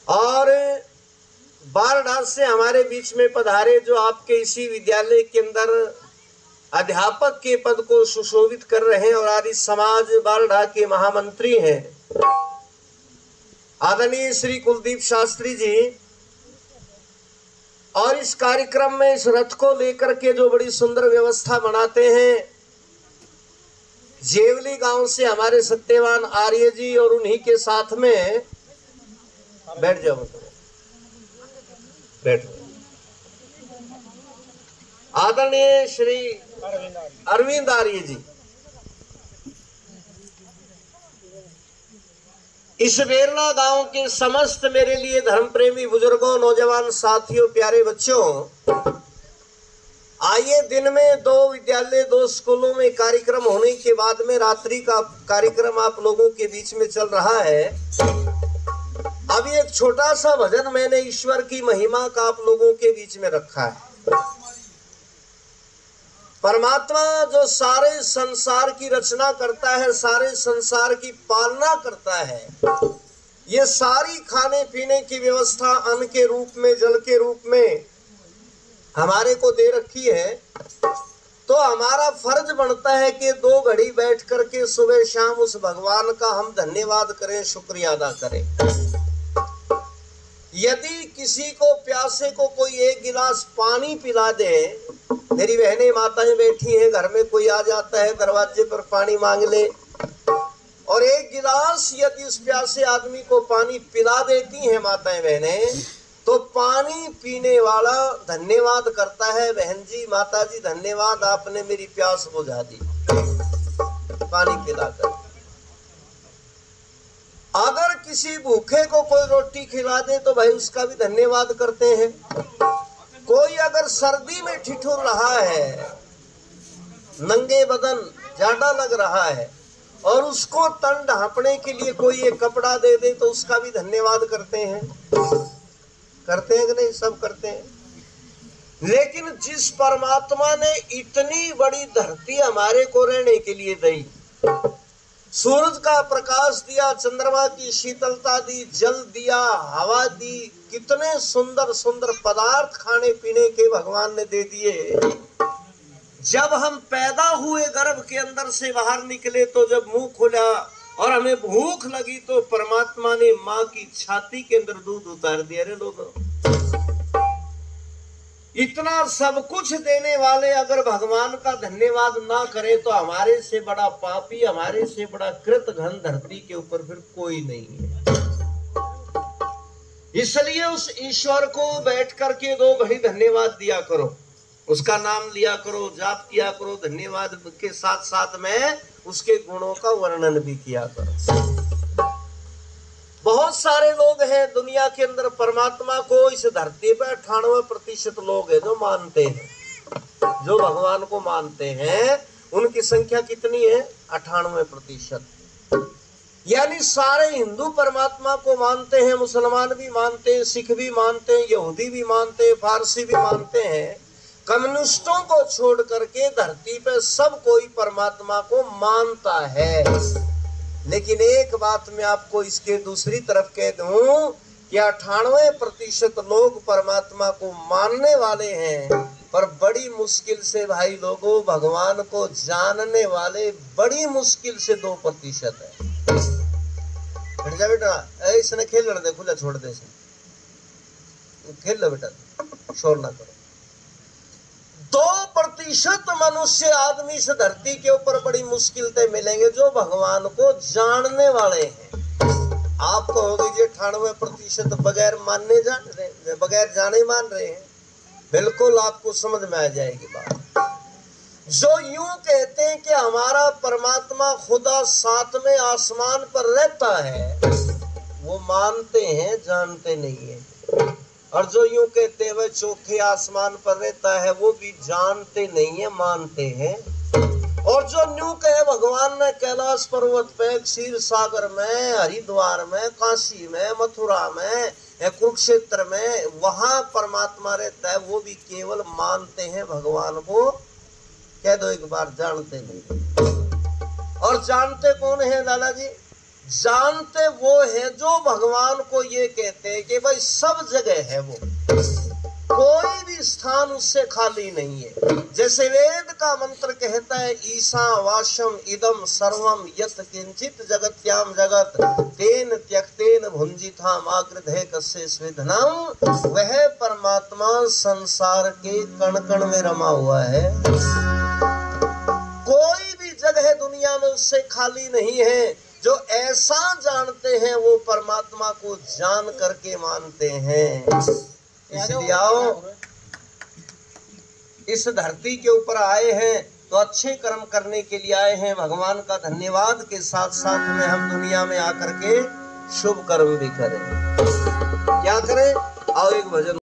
और बारडास से हमारे बीच में पधारे, जो आपके इसी विद्यालय के अंदर अध्यापक के पद को सुशोभित कर रहे हैं और आदि समाज बारडा के महामंत्री हैं आदरणीय श्री कुलदीप शास्त्री जी। और इस कार्यक्रम में इस रथ को लेकर के जो बड़ी सुंदर व्यवस्था बनाते हैं, जेवली गांव से हमारे सत्यवान आर्य जी और उन्हीं के साथ में बैठ जाओ, बैठो, आदरणीय श्री अरविंद आर्य जी। इस बेरला गांव के समस्त मेरे लिए धर्म प्रेमी बुजुर्गों, नौजवान साथियों, प्यारे बच्चों, आइए दिन में 2 विद्यालय 2 स्कूलों में कार्यक्रम होने के बाद में रात्रि का कार्यक्रम आप लोगों के बीच में चल रहा है। अभी एक छोटा सा भजन मैंने ईश्वर की महिमा का आप लोगों के बीच में रखा है। परमात्मा जो सारे संसार की रचना करता है, सारे संसार की पालना करता है, ये सारी खाने पीने की व्यवस्था अन्न के रूप में, जल के रूप में हमारे को दे रखी है। तो हमारा फर्ज बनता है कि 2 घड़ी बैठ करके सुबह शाम उस भगवान का हम धन्यवाद करें, शुक्रिया अदा करें। यदि किसी को प्यासे को कोई 1 गिलास पानी पिला दे, मेरी बहनें माताएं बैठी हैं, घर में कोई आ जाता है दरवाजे पर पानी मांग ले, और 1 गिलास यदि उस प्यासे आदमी को पानी पिला देती हैं माताएं बहनें, तो पानी पीने वाला धन्यवाद करता है, बहन जी, माता जी धन्यवाद, आपने मेरी प्यास बुझा दी पानी पिलाकर। अगर किसी भूखे को कोई रोटी खिला दे तो भाई उसका भी धन्यवाद करते हैं। कोई अगर सर्दी में ठिठुर रहा है, नंगे बदन जाड़ा लग रहा है, और उसको तन ढांपने के लिए कोई एक कपड़ा दे दे तो उसका भी धन्यवाद करते हैं। करते हैं कि नहीं? सब करते हैं। लेकिन जिस परमात्मा ने इतनी बड़ी धरती हमारे को रहने के लिए दी, सूरज का प्रकाश दिया, चंद्रमा की शीतलता दी, जल दिया, हवा दी, कितने सुंदर सुंदर पदार्थ खाने पीने के भगवान ने दे दिए। जब हम पैदा हुए गर्भ के अंदर से बाहर निकले, तो जब मुंह खुला और हमें भूख लगी, तो परमात्मा ने माँ की छाती के अंदर दूध उतार दिया। रे लोगों, इतना सब कुछ देने वाले अगर भगवान का धन्यवाद ना करें तो हमारे से बड़ा पापी, हमारे से बड़ा कृतघ्न धरती के ऊपर फिर कोई नहीं है। इसलिए उस ईश्वर को बैठ करके 2 घड़ी धन्यवाद दिया करो, उसका नाम लिया करो, जाप किया करो, धन्यवाद के साथ साथ में उसके गुणों का वर्णन भी किया करो। बहुत सारे लोग हैं दुनिया के अंदर परमात्मा को, इस धरती पर 98% लोग हैं जो मानते हैं, जो भगवान को मानते हैं। उनकी संख्या कितनी है? 98%। यानी सारे हिंदू परमात्मा को मानते हैं, मुसलमान भी मानते हैं, सिख भी मानते हैं, यहूदी भी मानते हैं, फारसी भी मानते हैं। कम्युनिस्टों को छोड़ करके धरती पे सब कोई परमात्मा को मानता है। लेकिन एक बात मैं आपको इसके दूसरी तरफ कह दूं कि 98% लोग परमात्मा को मानने वाले हैं, पर बड़ी मुश्किल से भाई लोगों भगवान को जानने वाले बड़ी मुश्किल से 2% है। बैठ जा बेटा, इसने खेल दे, खुला छोड़ दे, खेल लो बेटा, शोर ना करो। 2% मनुष्य आदमी इस धरती के ऊपर बड़ी मुश्किल से मिलेंगे जो भगवान को जानने वाले हैं। आप कहोगे ये 98% बगैर मानने जान रहे हैं, बगैर जाने मान रहे हैं। बिल्कुल आपको समझ में आ जाएगी बात। जो यूं कहते हैं कि हमारा परमात्मा खुदा 7वें आसमान पर रहता है, वो मानते हैं, जानते नहीं है। और जो यूं कहते हैं वह चौथे आसमान पर रहता है, वो भी जानते नहीं है, मानते हैं। और जो न्यू कहे भगवान ने कैलाश पर्वत पे, क्षीर सागर में, हरिद्वार में, काशी में, मथुरा में, कुरुक्षेत्र में वहां परमात्मा रहता है, वो भी केवल मानते हैं भगवान को। कह दो एक बार, जानते नहीं। और जानते कौन है लाला जी? जानते वो है जो भगवान को ये कहते हैं कि भाई सब जगह है वो, कोई भी स्थान उससे खाली नहीं है। जैसे वेद का मंत्र कहता है ईशा वाशम इदम सर्वम यत किंचित जगत्याम जगत तेन त्यक्तेन भुंजिथाम आकृधे कस्य स्वेदनम, वह परमात्मा संसार के कण कण में रमा हुआ है। कोई भी जगह दुनिया में उससे खाली नहीं है। जो ऐसा जानते हैं वो परमात्मा को जान करके मानते हैं। इसलिए आओ, इस धरती के ऊपर आए हैं तो अच्छे कर्म करने के लिए आए हैं। भगवान का धन्यवाद के साथ साथ में हम दुनिया में आकर के शुभ कर्म भी करें। क्या करें? आओ एक भजन